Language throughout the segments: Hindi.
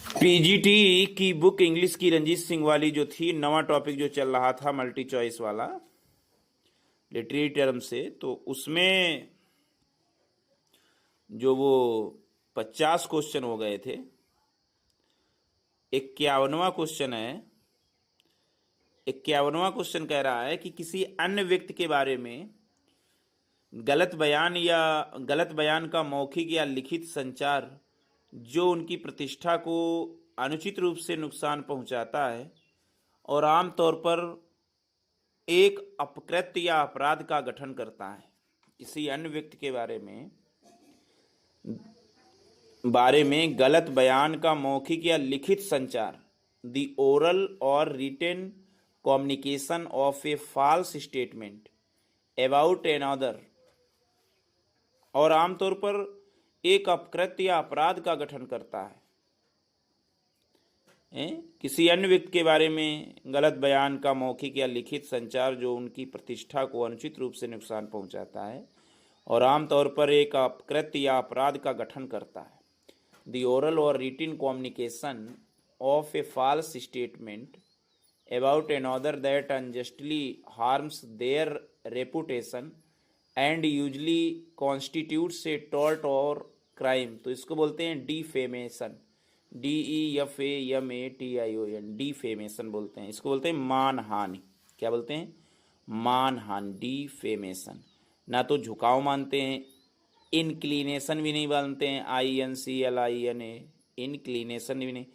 पीजीटी की बुक इंग्लिश की रंजीत सिंह वाली जो थी, नवा टॉपिक जो चल रहा था मल्टी चॉइस वाला लिटरेरी टर्म से, तो उसमें जो वो 50 क्वेश्चन हो गए थे, 51वां क्वेश्चन है। 51वां क्वेश्चन कह रहा है कि किसी अन्य व्यक्ति के बारे में गलत बयान का मौखिक या लिखित संचार जो उनकी प्रतिष्ठा को अनुचित रूप से नुकसान पहुंचाता है और आमतौर पर एक अपकृत्य या अपराध का गठन करता है। किसी अन्य व्यक्ति के बारे में गलत बयान का मौखिक या लिखित संचार, the oral or written communication of a false statement about another, और आमतौर पर एक अपकृत्य या अपराध का गठन करता है। किसी अन्य व्यक्ति के बारे में गलत बयान का मौखिक या लिखित संचार जो उनकी प्रतिष्ठा को अनुचित रूप से नुकसान पहुंचाता है और आमतौर पर एक अपकृत्य या अपराध का गठन करता है। The oral or written communication of a false statement about another that unjustly harms their reputation and usually constitutes a tort or crime. तो इसको बोलते हैं डिफेमेशन, DEFAMATION, डिफेमेशन बोलते हैं। इसको बोलते हैं मानहानि। क्या बोलते हैं? मानहानि, डिफेमेशन। ना तो झुकाव मानते हैं, इंक्लिनेशन भी नहीं मानते हैं, INCLINA, इंक्लिनेशन भी नहीं,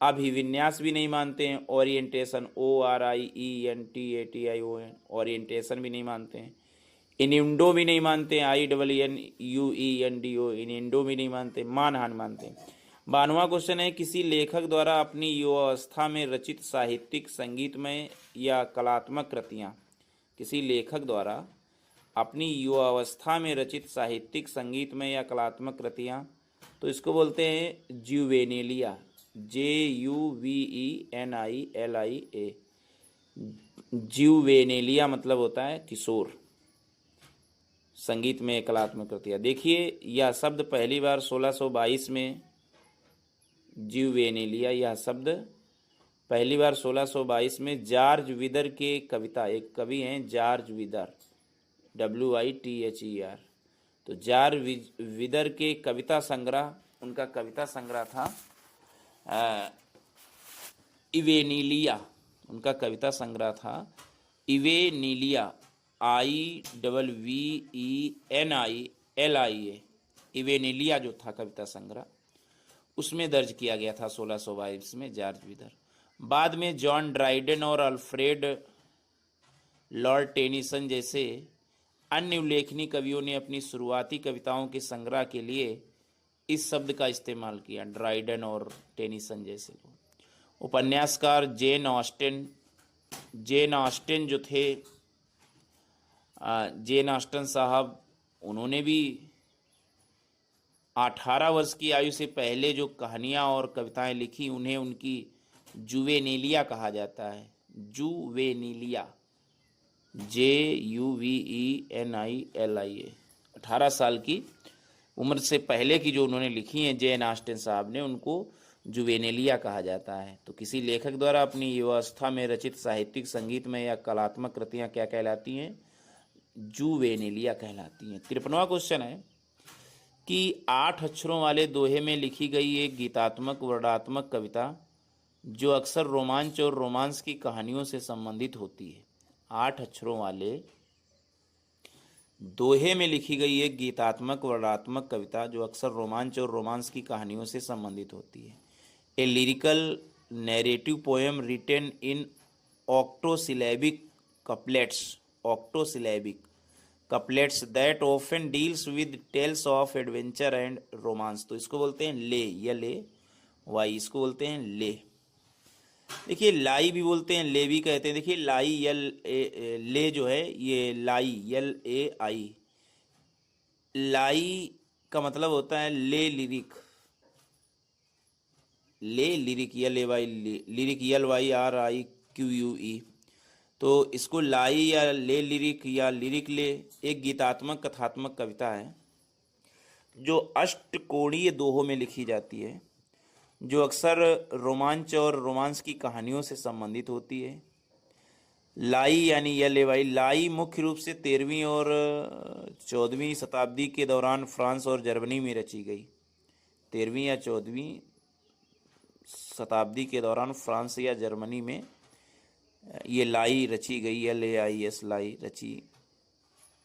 अभिविन्यास भी नहीं मानते हैं, ओरिएंटेशन, ORIENTATION, ओरिएंटेशन भी नहीं मानते हैं, इनिंडो भी नहीं मानते हैं, INNUENDO, इनिंडो भी नहीं मानते, मानहानि मानते हैं। 92वां क्वेश्चन है, किसी लेखक द्वारा अपनी युवावस्था में रचित साहित्यिक, संगीतमय या कलात्मक कृतियाँ, किसी लेखक द्वारा अपनी युवावस्था में रचित साहित्यिक, संगीतमय या कलात्मक कृतियाँ, तो इसको बोलते हैं ज्यूवेनिलिया, JUVENILIA। ज्यूवेनिलिया मतलब होता है किशोर, संगीत में कलात्मक कृतियाँ। देखिए, यह शब्द पहली बार 1622 में, ज्यूवेनिलिया, यह शब्द पहली बार 1622 में जॉर्ज विदर के कविता, एक कवि हैं जॉर्ज विदर, WITHER, तो जॉर्ज विदर के कविता संग्रह, उनका कविता संग्रह था इवेनिलिया, उनका कविता संग्रह था इवेनिलिया, IVENILIA, इवेनिलिया जो था कविता संग्रह, उसमें दर्ज किया गया था 1622 में जॉर्ज विदर। बाद में जॉन ड्राइडन और अल्फ्रेड लॉर्ड टेनिसन जैसे अन्य उल्लेखनीय कवियों ने अपनी शुरुआती कविताओं के संग्रह के लिए इस शब्द का इस्तेमाल किया, ड्राइडन और टेनिसन जैसे लोग। उपन्यासकार जेन ऑस्टेन जो थे, जेन ऑस्टेन साहब, उन्होंने भी 18 वर्ष की आयु से पहले जो कहानियाँ और कविताएं लिखी, उन्हें उनकी जुवेनिलिया कहा जाता है। जुवेनिलिया, JUVENILIA। 18 साल की उम्र से पहले की जो उन्होंने लिखी हैं जेन ऑस्टेन साहब ने, उनको जुवेनिलिया कहा जाता है। तो किसी लेखक द्वारा अपनी युवावस्था में रचित साहित्यिक, संगीतमय या कलात्मक कृतियाँ क्या कहलाती हैं? जुवेनिलिया कहलाती हैं। 53वां क्वेश्चन है कि 8 अक्षरों वाले दोहे में लिखी गई एक गीतात्मक वर्णात्मक कविता जो अक्सर रोमांच और रोमांस की कहानियों से संबंधित होती है। 8 अक्षरों वाले दोहे में लिखी गई एक गीतात्मक वर्णात्मक कविता जो अक्सर रोमांच और रोमांस की कहानियों से संबंधित होती है। A lyrical narrative poem written in octosyllabic couplets that often deals with tales of adventure and romance. तो इसको बोलते हैं ले, या ले वाई, इसको बोलते हैं ले। देखिए, लाई भी बोलते हैं, ले भी कहते हैं। देखिए, लाई ले जो है, ये लाई LAI, लाई का मतलब होता है ले लिरिक, LAY, लिरिक LYRIQUE। तो इसको लाई या ले लिरिक या लिरिक ले एक गीतात्मक कथात्मक कविता है जो अष्टकोणीय दोहों में लिखी जाती है। जो अक्सर रोमांच और रोमांस की कहानियों से संबंधित होती है। लाई यानी वाई लाई मुख्य रूप से 13वीं और 14वीं शताब्दी के दौरान फ्रांस और जर्मनी में रची गई। 13वीं या 14वीं शताब्दी के दौरान फ्रांस या जर्मनी में ये लाई रची गई, LAIS लाई रची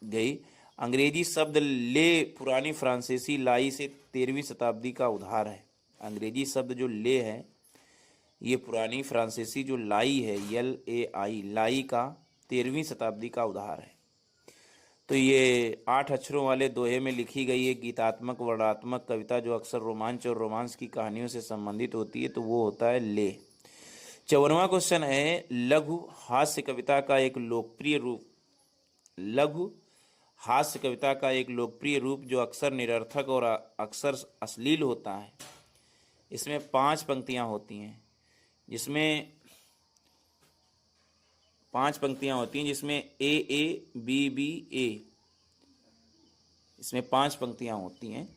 गई। अंग्रेजी शब्द ले पुरानी फ्रांसीसी लाई से 13वीं शताब्दी का उधार है। अंग्रेजी शब्द जो ले है ये पुरानी फ्रांसीसी जो लाई है LAI लाई का 13वीं शताब्दी का उधार है। तो ये 8 अक्षरों वाले दोहे में लिखी गई एक गीतात्मक वर्णात्मक कविता जो अक्सर रोमांच और रोमांस की कहानियों से संबंधित होती है, तो वो होता है ले। 54वां क्वेश्चन है, लघु हास्य कविता का एक लोकप्रिय रूप। लघु हास्य कविता का एक लोकप्रिय रूप जो अक्सर निरर्थक और अक्सर अश्लील होता है। इसमें 5 पंक्तियां होती हैं, जिसमें 5 पंक्तियां होती हैं, जिसमें A इसमें 5 पंक्तियां होती हैं,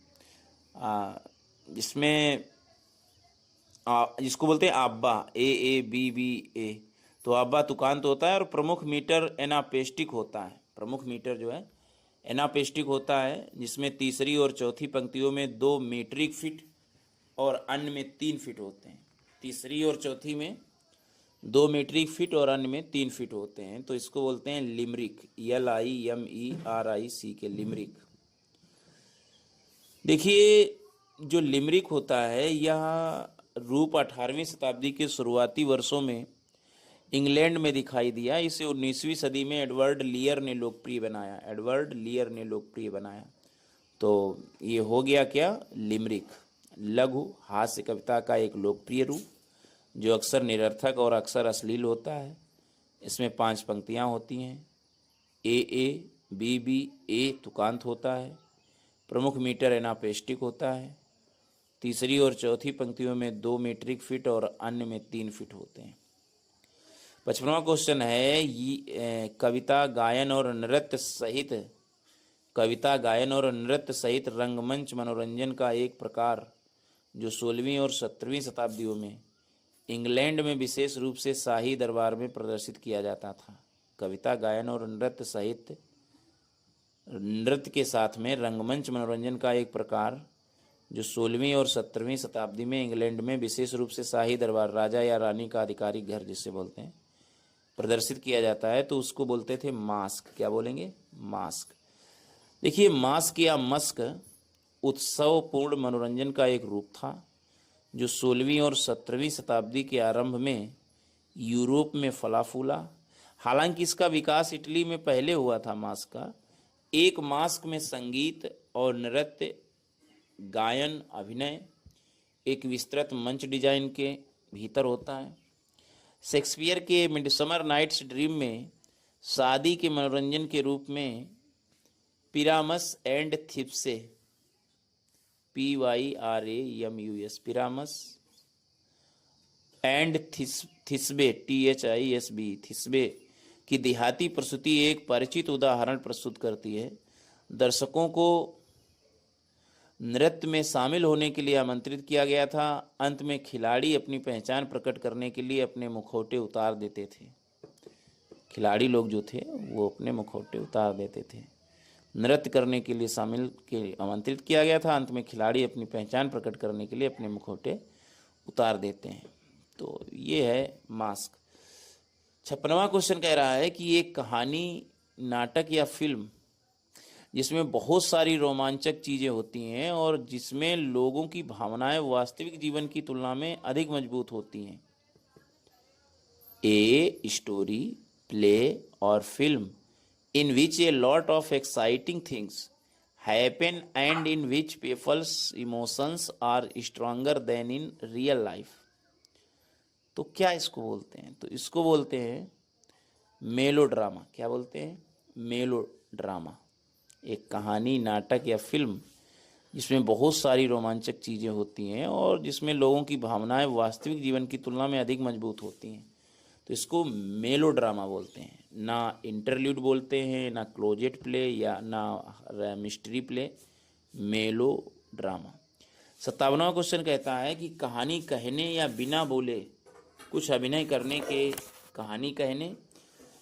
जिसमें जिसको बोलते हैं आब्बा, A तो आब्बा तुकांत होता है और प्रमुख मीटर एनापेस्टिक होता है। प्रमुख मीटर जो है एनापेस्टिक होता है, जिसमें तीसरी और चौथी पंक्तियों में 2 मीट्रिक फिट और अन्य में 3 फिट होते हैं। तीसरी और चौथी में 2 मीट्रिक फिट और अन्य में 3 फिट होते हैं, तो इसको बोलते हैं लिमरिक, LIMERIC के लिमरिक। देखिए जो लिमरिक होता है यह रूप 18वीं शताब्दी के शुरुआती वर्षों में इंग्लैंड में दिखाई दिया। इसे 19वीं सदी में एडवर्ड लियर ने लोकप्रिय बनाया। तो ये हो गया क्या, लिमरिक, लघु हास्य कविता का एक लोकप्रिय रूप जो अक्सर निरर्थक और अक्सर अश्लील होता है। इसमें 5 पंक्तियां होती हैं, A तुकांत होता है, प्रमुख मीटर एनापेस्टिक होता है, तीसरी और चौथी पंक्तियों में 2 मीट्रिक फिट और अन्य में 3 फिट होते हैं। 55वां क्वेश्चन है, कविता गायन और नृत्य सहित रंगमंच मनोरंजन का एक प्रकार जो 16वीं और 17वीं शताब्दियों में इंग्लैंड में विशेष रूप से शाही दरबार में प्रदर्शित किया जाता था। कविता गायन और नृत्य के साथ में रंगमंच मनोरंजन का एक प्रकार जो 16वीं और 17वीं शताब्दी में इंग्लैंड में विशेष रूप से शाही दरबार, राजा या रानी का आधिकारिक घर जिसे बोलते हैं, प्रदर्शित किया जाता है, तो उसको बोलते थे मास्क। क्या बोलेंगे, मास्क। देखिए मास्क या मस्क उत्सवपूर्ण मनोरंजन का एक रूप था जो 16वीं और 17वीं शताब्दी के आरंभ में यूरोप में फला फूला। हालांकि इसका विकास इटली में पहले हुआ था। मास्क का एक मास्क में संगीत और नृत्य, गायन, अभिनय एक विस्तृत मंच डिजाइन के भीतर होता है। शेक्सपियर के मिडसमर नाइट्स ड्रीम में शादी के मनोरंजन के रूप में पिरामस एंड थिप्से, PYRAMUS, Pyramus and Thisbe, THISB, Thisbe की देहाती प्रस्तुति एक परिचित उदाहरण प्रस्तुत करती है। दर्शकों को नृत्य में शामिल होने के लिए आमंत्रित किया गया था। अंत में खिलाड़ी अपनी पहचान प्रकट करने के लिए अपने मुखौटे उतार देते थे। खिलाड़ी लोग जो थे वो अपने मुखौटे उतार देते थे। नृत्य करने के लिए आमंत्रित किया गया था, अंत में खिलाड़ी अपनी पहचान प्रकट करने के लिए अपने मुखौटे उतार देते हैं। तो ये है मास्क। 56वां क्वेश्चन कह रहा है कि एक कहानी, नाटक या फिल्म जिसमें बहुत सारी रोमांचक चीज़ें होती हैं और जिसमें लोगों की भावनाएं वास्तविक जीवन की तुलना में अधिक मजबूत होती हैं। ए स्टोरी, प्ले और film in which a lot of exciting things happen and in which people's emotions are stronger than in real life। तो क्या इसको बोलते हैं, तो इसको बोलते हैं मेलोड्रामा। क्या बोलते हैं, मेलोड्रामा। एक कहानी, नाटक या फिल्म जिसमें बहुत सारी रोमांचक चीज़ें होती हैं और जिसमें लोगों की भावनाएं वास्तविक जीवन की तुलना में अधिक मजबूत होती हैं, तो इसको मेलोड्रामा बोलते हैं। ना इंटरल्यूड बोलते हैं, ना क्लोजेट प्ले या ना मिस्ट्री प्ले, मेलोड्रामा। 57वां क्वेश्चन कहता है कि कहानी कहने या बिना बोले कुछ अभिनय करने के कहानी कहने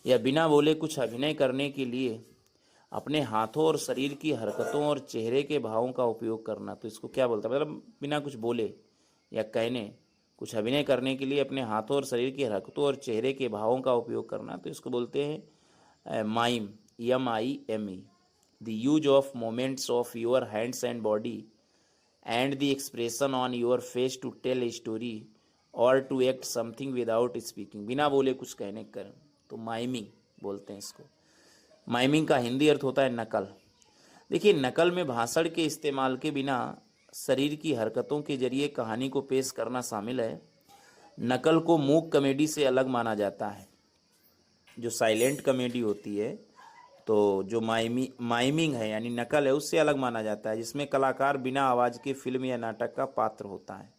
या बिना बोले कुछ अभिनय करने के लिए अपने हाथों और शरीर की हरकतों और चेहरे के भावों का उपयोग करना, तो इसको क्या बोलता है? मतलब बिना कुछ बोले या कहने कुछ अभिनय करने के लिए अपने हाथों और शरीर की हरकतों और चेहरे के भावों का उपयोग करना, तो इसको बोलते हैं mime, MIME। The use of moments of your hands and body and the expression on your face to tell a story और to act something without speaking, बिना बोले कुछ कहने कर, तो माइमिंग बोलते हैं इसको। माइमिंग का हिंदी अर्थ होता है नकल। देखिए, नकल में भाषण के इस्तेमाल के बिना शरीर की हरकतों के जरिए कहानी को पेश करना शामिल है। नकल को मूक कॉमेडी से अलग माना जाता है। जो साइलेंट कॉमेडी होती है, तो जो माइमिंग है यानी नकल है, उससे अलग माना जाता है, जिसमें कलाकार बिना आवाज के फिल्म या नाटक का पात्र होता है।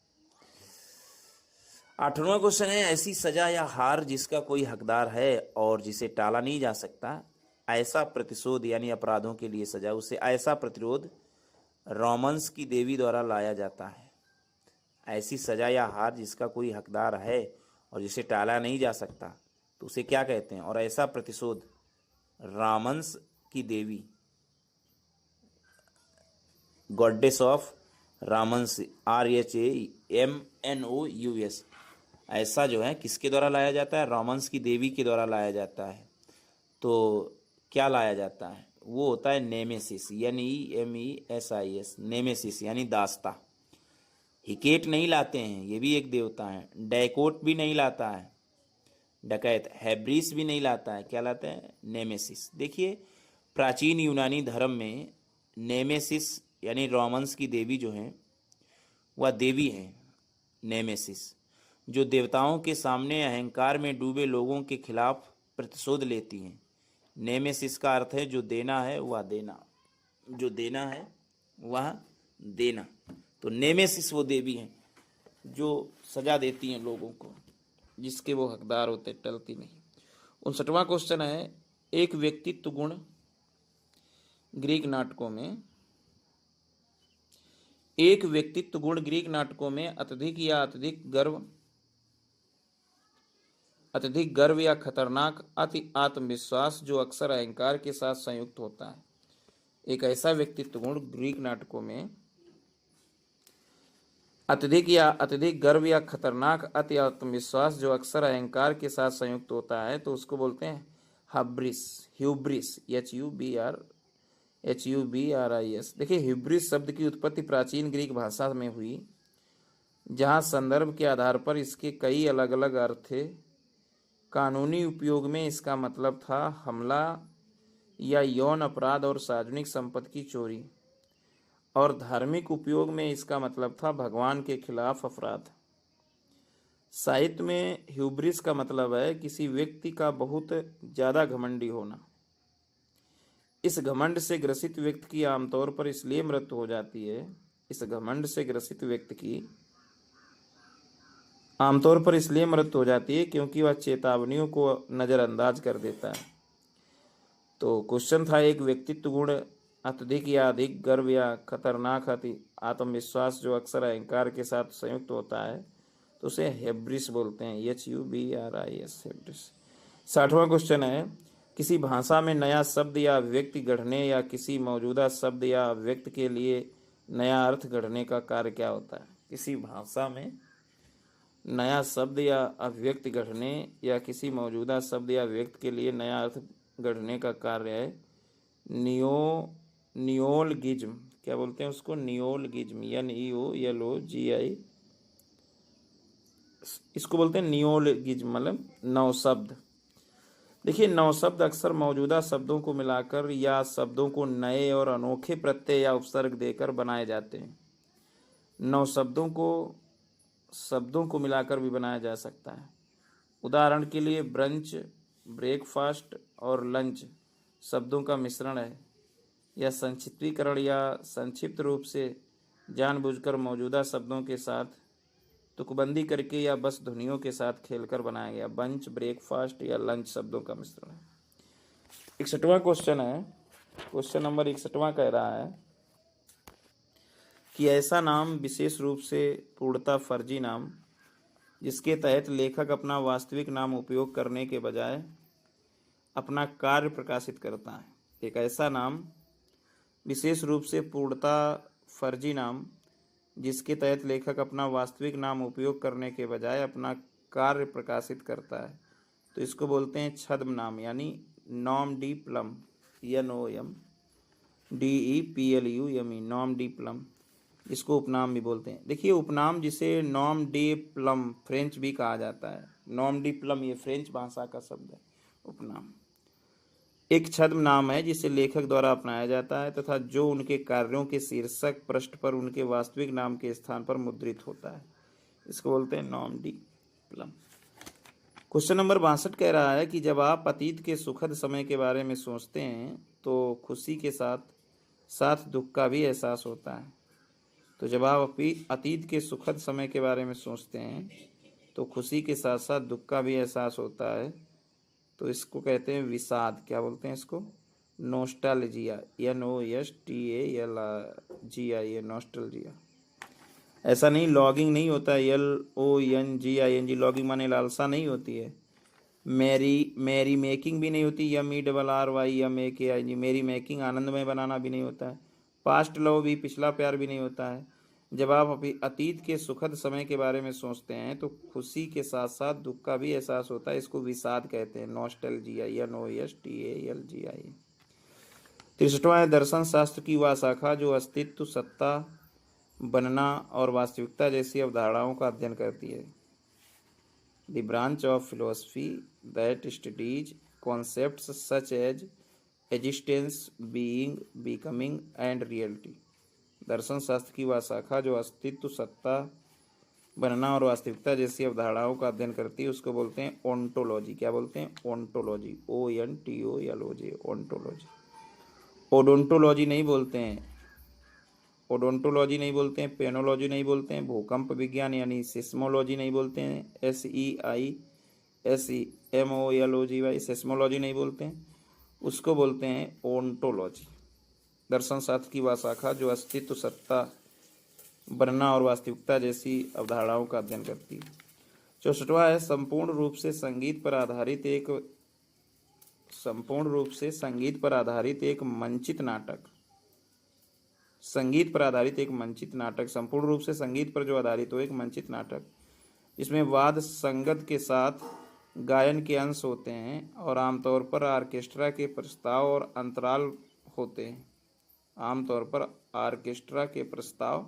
8वां क्वेश्चन है, ऐसी सजा या हार जिसका कोई हकदार है और जिसे टाला नहीं जा सकता, ऐसा प्रतिशोध यानी अपराधों के लिए सजा, उसे ऐसा प्रतिरोध रोमांस की देवी द्वारा लाया जाता है। ऐसी सजा या हार जिसका कोई हकदार है और जिसे टाला नहीं जा सकता, तो उसे क्या कहते हैं? और ऐसा प्रतिशोध रोमांस की देवी, गॉडेस ऑफ रोमांस, RHAMNOUS, ऐसा जो है किसके द्वारा लाया जाता है? रोमांस की देवी के द्वारा लाया जाता है। तो क्या लाया जाता है? वो होता है नेमेसिस, NEMESIS, नेमेसिस यानी दास्ता। हिकेट नहीं लाते हैं, ये भी एक देवता है। डैकोट भी नहीं लाता है, डकैत। हैब्रिस भी नहीं लाता है, क्या लाता है? नेमेसिस। देखिए, प्राचीन यूनानी धर्म में नेमेसिस यानी रोमांस की देवी जो है वह देवी है नेमेसिस, जो देवताओं के सामने अहंकार में डूबे लोगों के खिलाफ प्रतिशोध लेती हैं। नेमेसिस का अर्थ है जो देना है वह देना, जो देना है वह देना। तो नेमेसिस वो देवी हैं जो सजा देती हैं लोगों को, जिसके वो हकदार होते, टलती नहीं। 59वां क्वेश्चन है, एक व्यक्तित्व गुण ग्रीक नाटकों में अत्यधिक या अत्यधिक गर्व या खतरनाक अति आत्मविश्वास जो अक्सर अहंकार के साथ संयुक्त होता है। एक ऐसा व्यक्तित्व गुण ग्रीक नाटकों में अत्यधिक गर्व या खतरनाक अति आत्मविश्वास जो अक्सर अहंकार के साथ संयुक्त होता है, तो उसको बोलते हैं ह्यूब्रिस, HUBRIS। देखिए, ह्यूब्रिस शब्द की उत्पत्ति प्राचीन ग्रीक भाषा में हुई, जहाँ संदर्भ के आधार पर इसके कई अलग अलग अर्थ थे। कानूनी उपयोग में इसका मतलब था हमला या यौन अपराध और सार्वजनिक संपत्ति की चोरी, और धार्मिक उपयोग में इसका मतलब था भगवान के खिलाफ अपराध। साहित्य में ह्यूब्रिस का मतलब है किसी व्यक्ति का बहुत ज्यादा घमंडी होना। इस घमंड से ग्रसित व्यक्ति की आमतौर पर इसलिए मृत्यु हो जाती है, इस घमंड से ग्रसित व्यक्ति की आमतौर पर इसलिए मृत्यु हो जाती है क्योंकि वह चेतावनियों को नजरअंदाज कर देता है। तो क्वेश्चन था, एक व्यक्तित्व गुण अत्यधिक या अधिक गर्व या खतरनाक अति आत्मविश्वास जो अक्सर अहंकार के साथ संयुक्त होता है, तो उसे हेब्रिस बोलते हैं, HUBRIS, हेब्रिस। 60वां क्वेश्चन है, किसी भाषा में नया शब्द या अभिव्यक्ति गढ़ने या किसी मौजूदा शब्द या अभिव्यक्ति के लिए नया अर्थ गढ़ने का कार्य क्या होता है? किसी भाषा में नया शब्द या अभिव्यक्ति गढ़ने या किसी मौजूदा शब्द या अभिव्यक्ति के लिए नया अर्थ गढ़ने का कार्य है नियोलगिज्म। क्या बोलते हैं उसको? नियोलगिज्म, NEOLOGI, इसको बोलते हैं नियोलगिज्म, मतलब नवशब्द। देखिए, नवशब्द अक्सर मौजूदा शब्दों को मिलाकर या शब्दों को नए और अनोखे प्रत्यय या उपसर्ग देकर बनाए जाते हैं। शब्दों को मिलाकर भी बनाया जा सकता है। उदाहरण के लिए ब्रंच, ब्रेकफास्ट और लंच शब्दों का मिश्रण है। यह संक्षिप्तीकरण या संक्षिप्त रूप से जानबूझकर मौजूदा शब्दों के साथ तुकबंदी करके या बस ध्वनियों के साथ खेलकर बनाया गया। बंच, ब्रेकफास्ट या लंच शब्दों का मिश्रण है। 61वां क्वेश्चन है, क्वेश्चन नंबर 61वां कह रहा है कि ऐसा नाम विशेष रूप से पूर्णतः फर्जी नाम जिसके तहत लेखक अपना वास्तविक नाम उपयोग करने के बजाय अपना कार्य प्रकाशित करता है। एक ऐसा नाम विशेष रूप से पूर्णतः फर्जी नाम जिसके तहत लेखक अपना वास्तविक नाम उपयोग करने के बजाय अपना कार्य प्रकाशित करता है, तो इसको बोलते हैं छद्म नाम, यानी नॉम डी प्लम, NOMDEPLUME, नॉम डी प्लम, इसको उपनाम भी बोलते हैं। देखिए, उपनाम जिसे नॉम डे प्लम फ्रेंच भी कहा जाता है, नॉम डी प्लम ये फ्रेंच भाषा का शब्द है। उपनाम एक छद्म नाम है जिसे लेखक द्वारा अपनाया जाता है तथा जो उनके कार्यों के शीर्षक पृष्ठ पर उनके वास्तविक नाम के स्थान पर मुद्रित होता है, इसको बोलते हैं नॉम डी प्लम। क्वेश्चन नंबर 62 कह रहा है कि जब आप अतीत के सुखद समय के बारे में सोचते हैं तो खुशी के साथ साथ दुख का भी एहसास होता है। तो जब आप अतीत के सुखद समय के बारे में सोचते हैं तो खुशी के साथ साथ दुख का भी एहसास होता है, तो इसको कहते हैं विषाद। क्या बोलते हैं इसको? Nostalgia, NOSTALGIA, nostalgia. ऐसा नहीं, लॉगिंग नहीं होता है, LONGING, लॉगिंग माने लालसा नहीं होती है। मैरी मेकिंग भी नहीं होती, MERRYMAKING, मेरी मेकिंग आनंदमय बनाना भी नहीं होता है। पास्ट लव भी, पिछला प्यार भी नहीं होता है। जब आप अभी अतीत के सुखद समय के बारे में सोचते हैं तो खुशी के साथ साथ दुख का भी एहसास होता है, इसको विषाद कहते हैं, नॉस्टैल्जिया, NOSTALGIA। 63वां है दर्शन शास्त्र की वह शाखा जो अस्तित्व, सत्ता, बनना और वास्तविकता जैसी अवधारणाओं का अध्ययन करती है। The branch of philosophy that studies concepts such as existence, being, becoming and reality. दर्शन शास्त्र की वह शाखा जो अस्तित्व, सत्ता, बनना और वास्तविकता जैसी अवधारणाओं का अध्ययन करती है उसको बोलते हैं ओंटोलॉजी। क्या बोलते हैं? Ontology, ONTOLOJ, ontology. ओडोंटोलॉजी नहीं बोलते हैं, ओडोंटोलॉजी नहीं बोलते हैं, पेनोलॉजी नहीं बोलते हैं, भूकंप विज्ञान यानी सिस्मोलॉजी नहीं बोलते हैं, SEISMOLOGY, सिस्मोलॉजी नहीं बोलते हैं, उसको बोलते हैं ओंटोलॉजी। दर्शन शास्त्र की वह शाखा जो अस्तित्व, सत्ता, बनना और वास्तविकता जैसी अवधारणाओं का अध्ययन करती है। 64वां है संपूर्ण रूप से संगीत पर आधारित एक मंचित नाटक। संगीत पर आधारित एक मंचित नाटक, संपूर्ण रूप से संगीत पर जो आधारित हो एक मंचित नाटक जिसमें वाद्य संगत के साथ गायन के अंश होते हैं और आमतौर पर ऑर्केस्ट्रा के प्रस्ताव और अंतराल होते हैं। आमतौर पर ऑर्केस्ट्रा के प्रस्ताव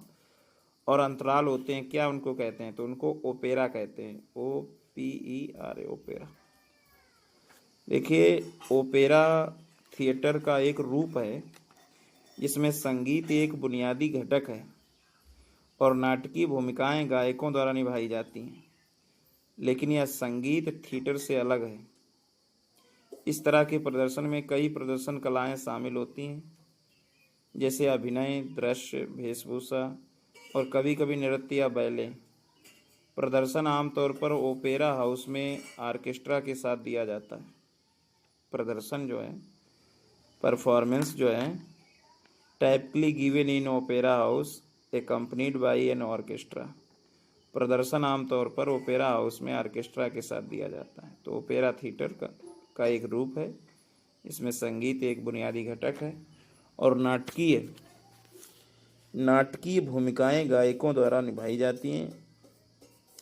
और अंतराल होते हैं, क्या उनको कहते हैं? तो उनको ओपेरा कहते हैं, OPERA, ओपेरा। देखिए, ओपेरा थिएटर का एक रूप है जिसमें संगीत एक बुनियादी घटक है और नाटकीय भूमिकाएं गायकों द्वारा निभाई जाती हैं, लेकिन यह संगीत थिएटर से अलग है। इस तरह के प्रदर्शन में कई प्रदर्शन कलाएं शामिल होती हैं, जैसे अभिनय, दृश्य, वेशभूषा और कभी कभी नृत्य या बैले। प्रदर्शन आमतौर पर ओपेरा हाउस में ऑर्केस्ट्रा के साथ दिया जाता है। प्रदर्शन जो है, परफॉर्मेंस जो है, typically given in opera house accompanied by an orchestra. प्रदर्शन आमतौर पर ओपेरा हाउस में ऑर्केस्ट्रा के साथ दिया जाता है। तो ओपेरा थिएटर का एक रूप है, इसमें संगीत एक बुनियादी घटक है और नाटकीय भूमिकाएं गायकों द्वारा निभाई जाती हैं,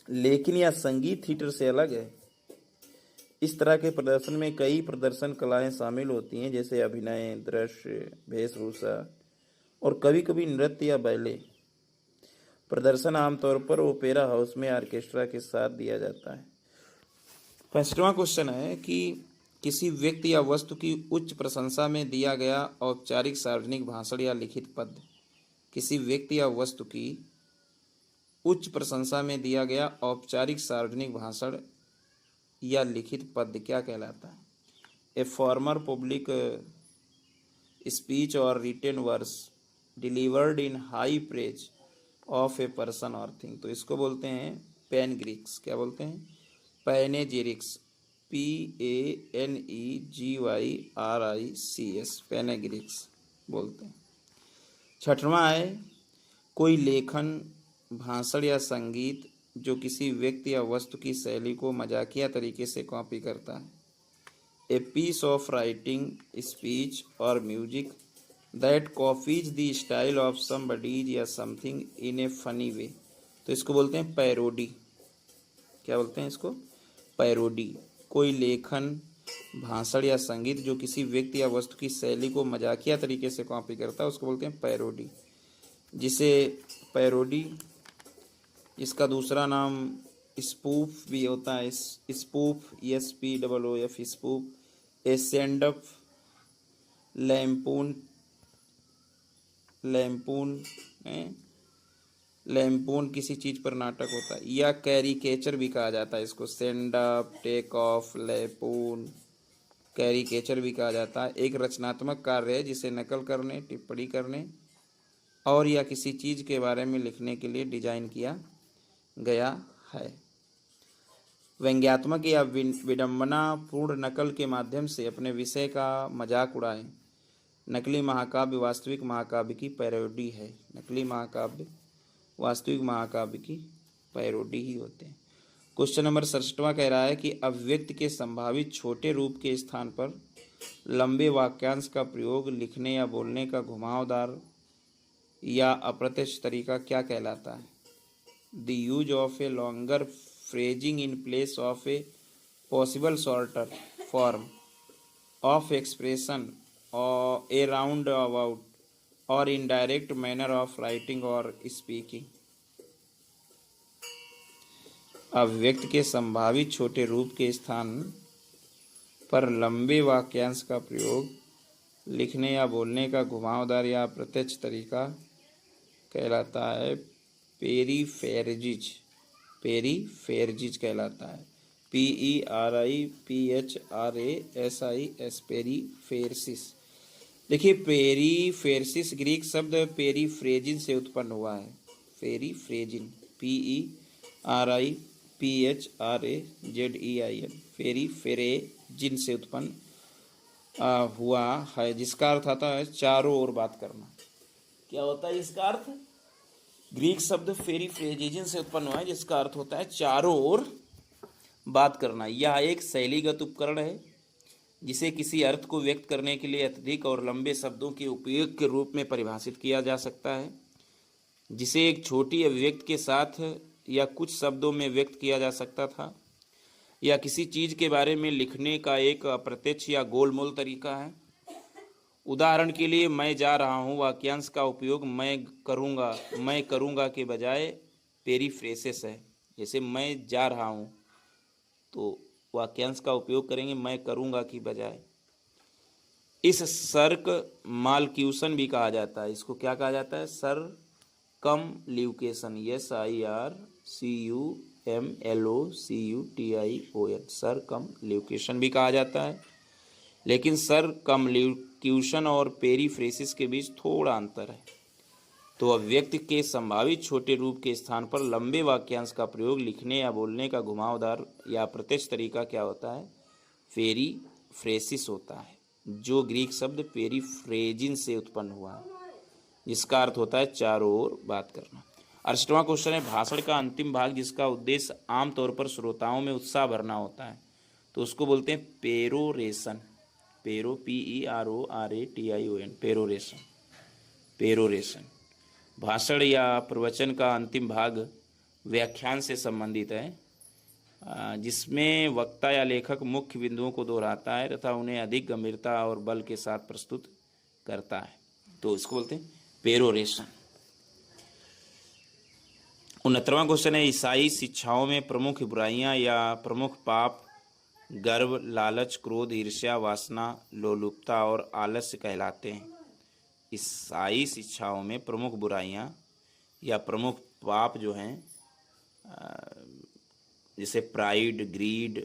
लेकिन यह संगीत थिएटर से अलग है। इस तरह के प्रदर्शन में कई प्रदर्शन कलाएं शामिल होती हैं, जैसे अभिनय, दृश्य, वेशभूषा और कभी कभी नृत्य या बैले। प्रदर्शन आमतौर पर ओपेरा हाउस में ऑर्केस्ट्रा के साथ दिया जाता है। 65वां क्वेश्चन है कि किसी व्यक्ति या वस्तु की उच्च प्रशंसा में दिया गया औपचारिक सार्वजनिक भाषण या लिखित पद। किसी व्यक्ति या वस्तु की उच्च प्रशंसा में दिया गया औपचारिक सार्वजनिक भाषण या लिखित पद क्या कहलाता है? A formal public speech or written verse delivered in high praise of a person or thing. तो इसको बोलते हैं पैनगिरिक्स। क्या बोलते हैं? पैनेजिरिक्स, PANEGYRICS, पैनेगिरिक्स बोलते हैं। 6वां है कोई लेखन, भाषण या संगीत जो किसी व्यक्ति या वस्तु की शैली को मजाकिया तरीके से कॉपी करता है। A piece of writing, speech और music that copies the style of somebody's या something in a funny way. तो इसको बोलते हैं पैरोडी। क्या बोलते हैं इसको? पैरोडी। कोई लेखन, भाषण या संगीत जो किसी व्यक्ति या वस्तु की शैली को मजाकिया तरीके से कॉपी करता है उसको बोलते हैं पैरोडी। जिसे पैरोडी, इसका दूसरा नाम स्पूफ भी होता है। Spoof, SPOOF, spoof. A send up, lampoon, lampoon किसी चीज पर नाटक होता है। या कैरिकेचर भी कहा जाता है इसको। Send up, take off, lampoon, caricature भी कहा जाता है। एक रचनात्मक कार्य है जिसे नकल करने, टिप्पणी करने और या किसी चीज के बारे में लिखने के लिए डिजाइन किया गया है। व्यंग्यात्मक या विडंबना पूर्ण नकल के माध्यम से अपने विषय का मजाक उड़ाएं। नकली महाकाव्य वास्तविक महाकाव्य की पैरोडी है। नकली महाकाव्य वास्तविक महाकाव्य की पैरोडी ही होते हैं। क्वेश्चन नंबर 67 कह रहा है कि अभिव्यक्ति के संभावित छोटे रूप के स्थान पर लंबे वाक्यांश का प्रयोग लिखने या बोलने का घुमावदार या अप्रत्यक्ष तरीका क्या कहलाता है? The use of a longer phrasing in place of a possible shorter form of expression or a roundabout or indirect manner of writing or speaking। अभिव्यक्ति के संभावित छोटे रूप के स्थान पर लंबे वाक्यांश का प्रयोग लिखने या बोलने का घुमावदार या प्रत्यक्ष तरीका कहलाता है पेरीफ्रेजिज। पेरीफ्रेजिज कहलाता है। PERIPHRASIS, पेरीफ्रेसिस। देखिए, पेरीफ्रेसिस ग्रीक शब्द पेरीफ्रेजिन से उत्पन्न हुआ है। पेरीफ्रेजिन, PERIPHRAZEIN, पेरीफ्रेजिन से उत्पन्न हुआ है, जिसका अर्थ आता है चारों ओर बात करना। क्या होता है इसका अर्थ? ग्रीक शब्द पेरीफ्रेजिन से उत्पन्न हुआ है, जिसका अर्थ होता है चारों ओर बात करना। यह एक शैलीगत उपकरण है जिसे किसी अर्थ को व्यक्त करने के लिए अत्यधिक और लंबे शब्दों के उपयोग के रूप में परिभाषित किया जा सकता है, जिसे एक छोटी अभिव्यक्ति के साथ या कुछ शब्दों में व्यक्त किया जा सकता था, या किसी चीज के बारे में लिखने का एक अप्रत्यक्ष या गोलमोल तरीका है। उदाहरण के लिए, मैं जा रहा हूँ वाक्यांश का उपयोग मैं करूँगा के बजाय पेरीफ्रेसिस है। जैसे मैं जा रहा हूँ तो वाक्यांश का उपयोग करेंगे मैं करूँगा की बजाय। इस सर्क मालक्यूशन भी कहा जाता है। इसको क्या कहा जाता है? सरकमल्यूकेशन, SIRCUMLOCUTION, सरकमल्यूकेशन भी कहा जाता है। लेकिन सरकमल्यूक्यूशन और पेरीफ्रेसिस के बीच थोड़ा अंतर है। तो अभिव्यक्ति के संभावित छोटे रूप के स्थान पर लंबे वाक्यांश का प्रयोग लिखने या बोलने का घुमावदार या प्रत्यक्ष तरीका क्या होता है? पेरीफ्रेसिस होता है, जो ग्रीक शब्द पेरीफ्रेजिन से उत्पन्न हुआ है, जिसका अर्थ होता है चारों ओर बात करना। 68वां क्वेश्चन है, भाषण का अंतिम भाग जिसका उद्देश्य आमतौर पर श्रोताओं में उत्साह भरना होता है, तो उसको बोलते हैं पेरोरेशन। PERORATION, पेरोरेशन। पेरोरेशन भाषण या प्रवचन का अंतिम भाग व्याख्यान से संबंधित है, जिसमें वक्ता या लेखक मुख्य बिंदुओं को दोहराता है तथा उन्हें अधिक गंभीरता और बल के साथ प्रस्तुत करता है, तो इसको बोलते हैं पेरोरेशन। 69वां क्वेश्चन है, ईसाई शिक्षाओं में प्रमुख बुराइयां या प्रमुख पाप गर्व, लालच, क्रोध, ईर्ष्या, वासना, लोलुपता और आलस्य कहलाते हैं। ईसाई शिक्षाओं में प्रमुख बुराइयां या प्रमुख पाप जो हैं, जैसे pride, greed,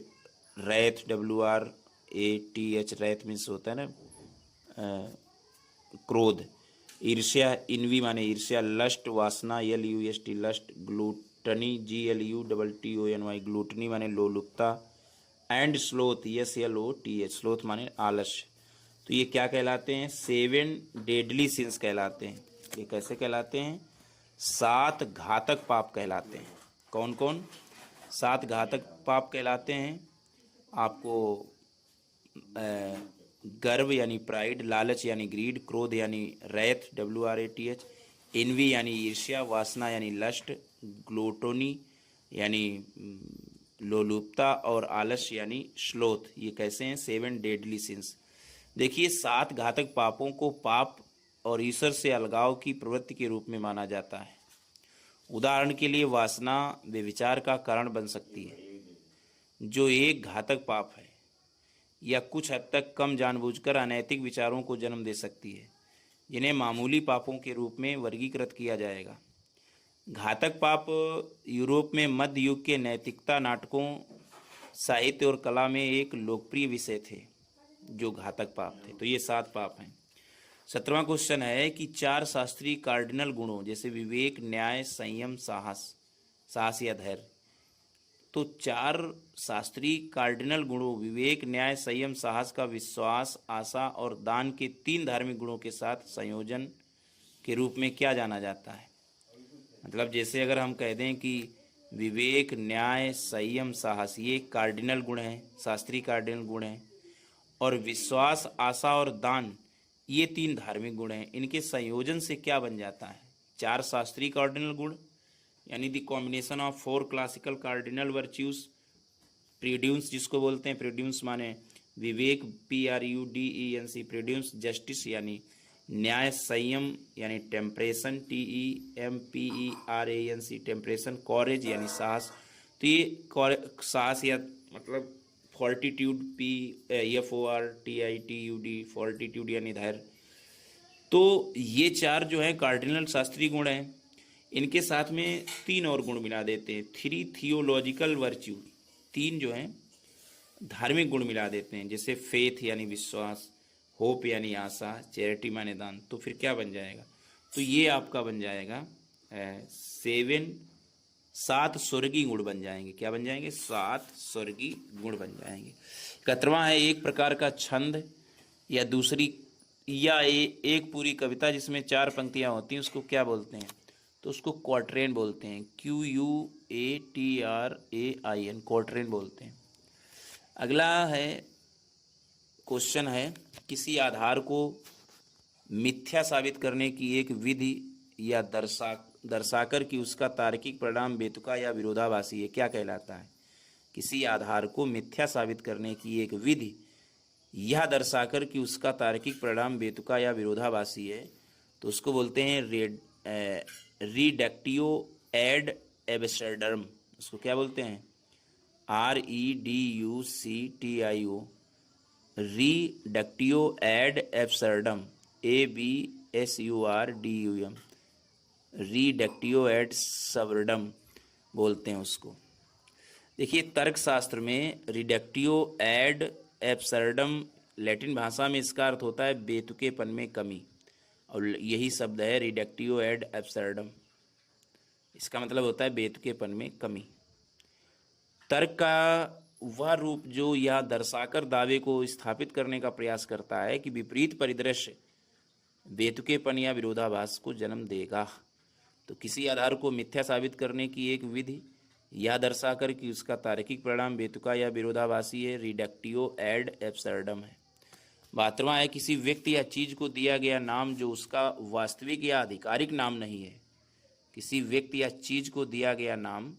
wrath, WRATH, wrath means होता है ना क्रोध, ईर्ष्या, इनवी माने ईर्ष्या, लस्ट, वासना, LUST, lust, gluttony, GLUTTONY, gluttony माने लोलुपता, एंड स्लोथ, SLOTH, स्लोथ माने आलस्य। तो ये क्या कहलाते हैं? 7 डेडली सिंस कहलाते हैं। ये कैसे कहलाते हैं? सात घातक पाप कहलाते हैं। कौन कौन 7 घातक पाप कहलाते हैं? आपको गर्व यानी प्राइड, लालच यानी ग्रीड, क्रोध यानी रैथ WRATH, एनवी यानी ईर्ष्या, वासना यानी लस्ट, ग्लूटोनी यानी लोलुपता, और आलस्य यानी श्लोथ। ये कैसे हैं? 7 डेडली सिंस। देखिए 7 घातक पापों को पाप और ईश्वर से अलगाव की प्रवृत्ति के रूप में माना जाता है। उदाहरण के लिए वासना व्यभिचार का कारण बन सकती है, जो एक घातक पाप है, या कुछ हद तक कम जानबूझकर अनैतिक विचारों को जन्म दे सकती है, जिन्हें मामूली पापों के रूप में वर्गीकृत किया जाएगा। घातक पाप यूरोप में मध्य युग के नैतिकता नाटकों, साहित्य और कला में एक लोकप्रिय विषय थे, जो घातक पाप थे। तो ये 7 पाप हैं। 17वां क्वेश्चन है कि 4 शास्त्रीय कार्डिनल गुणों जैसे विवेक, न्याय, संयम, साहस या धैर्य। तो 4 शास्त्रीय कार्डिनल गुणों विवेक, न्याय, संयम, साहस का विश्वास, आशा और दान के 3 धार्मिक गुणों के साथ संयोजन के रूप में क्या जाना जाता है? मतलब जैसे अगर हम कह दें कि विवेक, न्याय, संयम, साहस ये कार्डिनल गुण हैं, शास्त्रीय कार्डिनल गुण हैं, और विश्वास, आशा और दान ये 3 धार्मिक गुण हैं, इनके संयोजन से क्या बन जाता है? 4 शास्त्रीय कार्डिनल गुण यानी the combination of 4 classical cardinal virtues, प्रीड्यूस जिसको बोलते हैं, प्रीड्यूस माने विवेक, PRUDENC, प्रीड्यूस, जस्टिस यानी न्याय, संयम यानी टेम्परेशन, TEMPERANC, टेम्परेशन, कॉरेज यानी साहस। तो ये साहस या मतलब फॉर्टिट्यूड, FORTITUD, फॉर्टिट्यूड यानी धैर्य। तो ये 4 जो है कार्डिनल शास्त्रीय गुण हैं। इनके साथ में 3 और गुण मिला देते हैं, 3 थियोलॉजिकल वर्च्यू, 3 जो हैं धार्मिक गुण मिला देते हैं, जैसे फेथ यानी विश्वास, होप यानी आशा, चैरिटी माने दान। तो फिर क्या बन जाएगा? तो ये आपका बन जाएगा 7 स्वर्गीय गुण बन जाएंगे। क्या बन जाएंगे? 7 स्वर्गीय गुण बन जाएंगे। 71वां है एक प्रकार का छंद या दूसरी या एक पूरी कविता जिसमें 4 पंक्तियां होती हैं, उसको क्या बोलते हैं? तो उसको क्वाट्रेन बोलते हैं, QUATRAIN, क्वाट्रेन बोलते हैं। अगला है क्वेश्चन है किसी आधार को मिथ्या साबित करने की एक विधि या दर्शाकर कि उसका तार्किक परिणाम बेतुका या विरोधाभासी है, क्या कहलाता है? किसी आधार को मिथ्या साबित करने की एक विधि यह दर्शाकर कि उसका तार्किक परिणाम बेतुका या विरोधाभासी है, तो उसको बोलते हैं रिडक्टियो एड एब्सर्डम। उसको क्या बोलते हैं? REDUCTIO, रिडक्टियो एड एब्सर्डम, ABSURDUM, रिडक्टियो एड सबर्डम बोलते हैं उसको। देखिए तर्कशास्त्र में रिडक्टियो एड एब्सर्डम लैटिन भाषा में इसका अर्थ होता है बेतुकेपन में कमी, और यही शब्द है रिडक्टियो एड एब्सर्डम। इसका मतलब होता है बेतुकेपन में कमी। तर्क का वह रूप जो यह दर्शाकर दावे को स्थापित करने का प्रयास करता है कि विपरीत परिदृश्य बेतुकेपन या विरोधाभास को जन्म देगा। तो किसी आधार को मिथ्या साबित करने की एक विधि यह दर्शाकर कि उसका तार्किक परिणाम बेतुका या विरोधाभासी है, रिडक्टियो एड एब्सर्डम है। 72वां है किसी व्यक्ति या चीज को दिया गया नाम जो उसका वास्तविक या आधिकारिक नाम नहीं है। किसी व्यक्ति या चीज को दिया गया नाम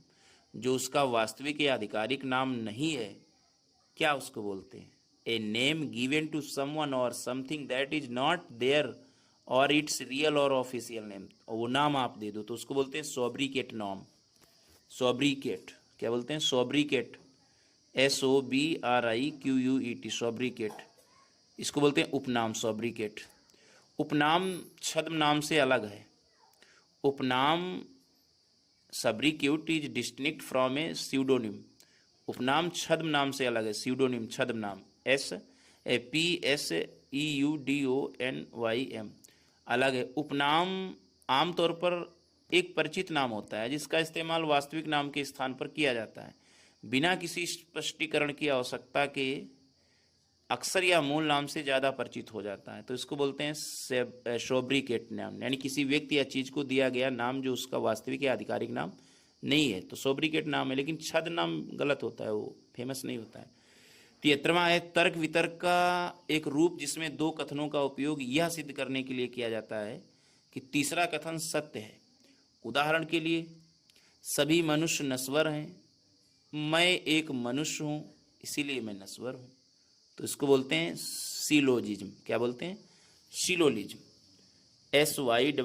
जो उसका वास्तविक या आधिकारिक नाम नहीं है, क्या उसको बोलते हैं? A name given to someone or something that is not their or its real or official name, और वो नाम आप दे दो तो उसको बोलते हैं सोब्रिकेट नाम। सोब्रिकेट क्या बोलते हैं? सोब्रिकेट, SOBRIQUET, सोब्रिकेट। इसको बोलते हैं उपनाम, सोब्रिकेट। उपनाम छद्म नाम से अलग है। उपनाम sobriquet is distinct from a pseudonym. उपनाम छद्म नाम से अलग है, स्यूडोनिम छद्म नाम PSEUDONYM अलग है। उपनाम आमतौर पर एक परिचित नाम होता है जिसका इस्तेमाल वास्तविक नाम के स्थान पर किया जाता है बिना किसी स्पष्टीकरण की आवश्यकता के अक्सर या मूल नाम से ज़्यादा परिचित हो जाता है, तो इसको बोलते हैं सोब्रिकेट नाम, यानी किसी व्यक्ति या चीज़ को दिया गया नाम जो उसका वास्तविक या आधिकारिक नाम नहीं है, तो सोब्रिकेट नाम है। लेकिन छद्म नाम गलत होता है, वो फेमस नहीं होता है। 73वां है तर्क वितर्क का एक रूप जिसमें दो कथनों का उपयोग यह सिद्ध करने के लिए किया जाता है कि तीसरा कथन सत्य है। उदाहरण के लिए, सभी मनुष्य नश्वर हैं, मैं एक मनुष्य हूँ इसीलिए मैं नश्वर हूँ। तो इसको बोलते हैं सिलोजिज्म। क्या बोलते हैं? सिलोजिज्म। SYLLOGISM,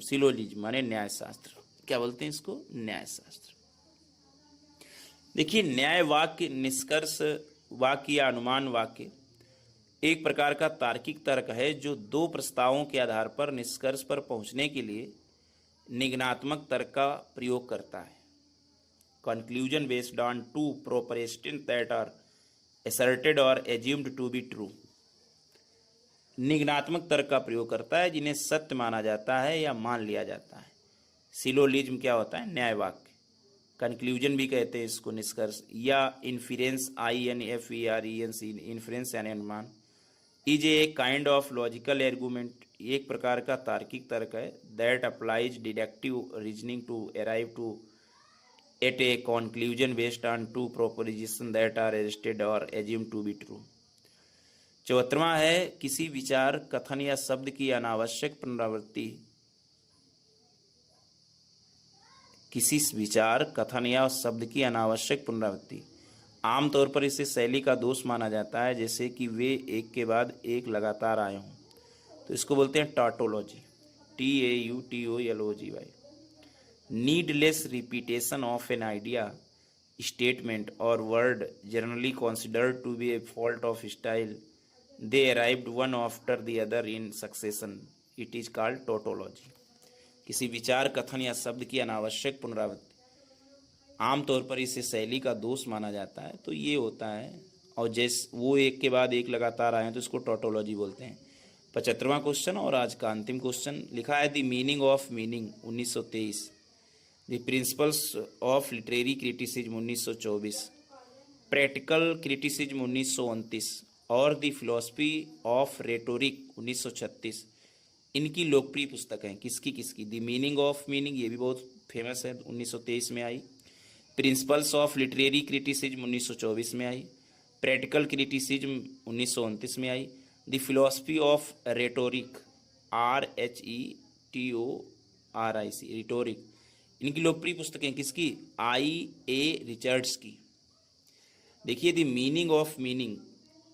सिलोजिज्म माने न्यायशास्त्र। क्या बोलते हैं इसको? न्यायशास्त्र। देखिए, न्याय वाक्य, निष्कर्ष वाक्य या अनुमान वाक्य एक प्रकार का तार्किक तर्क है जो दो प्रस्तावों के आधार पर निष्कर्ष पर पहुंचने के लिए निगमनात्मक तर्क का प्रयोग करता है। Conclusion based on two propositions that are asserted or assumed to be true। निगमनात्मक तर्क का प्रयोग करता है जिन्हें सत्य माना जाता है या मान लिया जाता है। सिलोजिज्म क्या होता है? न्याय वाक्य। कंक्लूजन भी कहते हैं इसको, निष्कर्ष, या इन्फेरेंस, INFERENC, इन्फेरेंस यानी अनुमान। Is a kind of logical argument, एक प्रकार का तार्किक तर्क है। That applies deductive reasoning to arrive to at a conclusion based on two propositions that are asserted or assumed to be true। 74वां है किसी विचार, कथन या शब्द की अनावश्यक पुनरावृत्ति। किसी विचार, कथन या शब्द की अनावश्यक पुनरावृत्ति आमतौर पर इसे शैली का दोष माना जाता है, जैसे कि वे एक के बाद एक लगातार आए हों। तो इसको बोलते हैं tautology. TAUTOLOGY। Needless repetition of an idea, statement or word generally considered to be a fault of style, they arrived one after the other in succession, it is called tautology। किसी विचार, कथन या शब्द की अनावश्यक पुनरावृत्ति आमतौर पर इसे शैली का दोष माना जाता है, तो ये होता है। और जैसे वो एक के बाद एक लगातार आए हैं तो इसको टॉटोलॉजी बोलते हैं। 75वां क्वेश्चन और आज का अंतिम क्वेश्चन लिखा है the meaning of meaning 1923, the principles of literary criticism 1924, practical criticism 1929 और द फिलॉसफी ऑफ रेटोरिक 1936 इनकी लोकप्रिय पुस्तक हैं। किसकी किसकी? द मीनिंग ऑफ मीनिंग, ये भी बहुत फेमस है, 1923 में आई। प्रिंसिपल्स ऑफ लिटरेरी क्रिटिसिज्म 1924 में आई। प्रैक्टिकल क्रिटिसिज्म 1929 में आई। The philosophy of rhetoric RHETORIC, rhetoric, इनकी लोकप्रिय पुस्तकें किसकी? IA रिचर्ड्स की। देखिए, the meaning of meaning,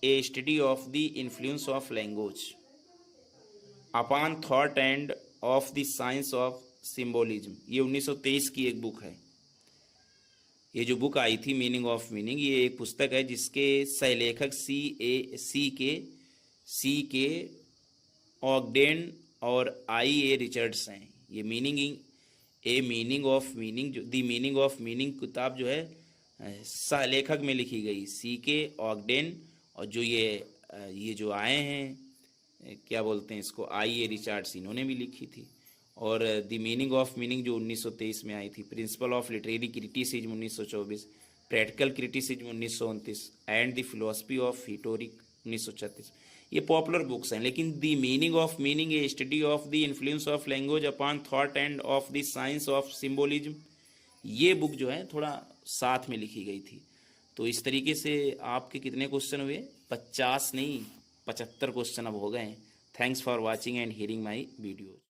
a study of the influence of language upon thought and of the science of symbolism, ये 1923 की एक बुक है। ये जो बुक आई थी मीनिंग ऑफ मीनिंग, ये एक पुस्तक है जिसके सहलेखक सी के ऑगडेन और IA रिचर्ड्स हैं। ये मीनिंग ऑफ मीनिंग, जो दी मीनिंग ऑफ मीनिंग किताब जो है सहलेखक में लिखी गई CK ऑगडेन, और जो ये जो आए हैं क्या बोलते हैं इसको, IA रिचर्ड्स, इन्होंने भी लिखी थी। और द मीनिंग ऑफ मीनिंग जो 1923 में आई थी, principle of literary criticism 1924, practical criticism 1929 and the philosophy of rhetoric 1936, ये पॉपुलर बुक्स हैं। लेकिन the meaning of meaning, a study of the influence of language upon thought and of the science of symbolism, ये बुक जो है थोड़ा साथ में लिखी गई थी। तो इस तरीके से आपके कितने क्वेश्चन हुए? 50 नहीं, 75 क्वेश्चन अब हो गए हैं। Thanks for watching and hearing my video.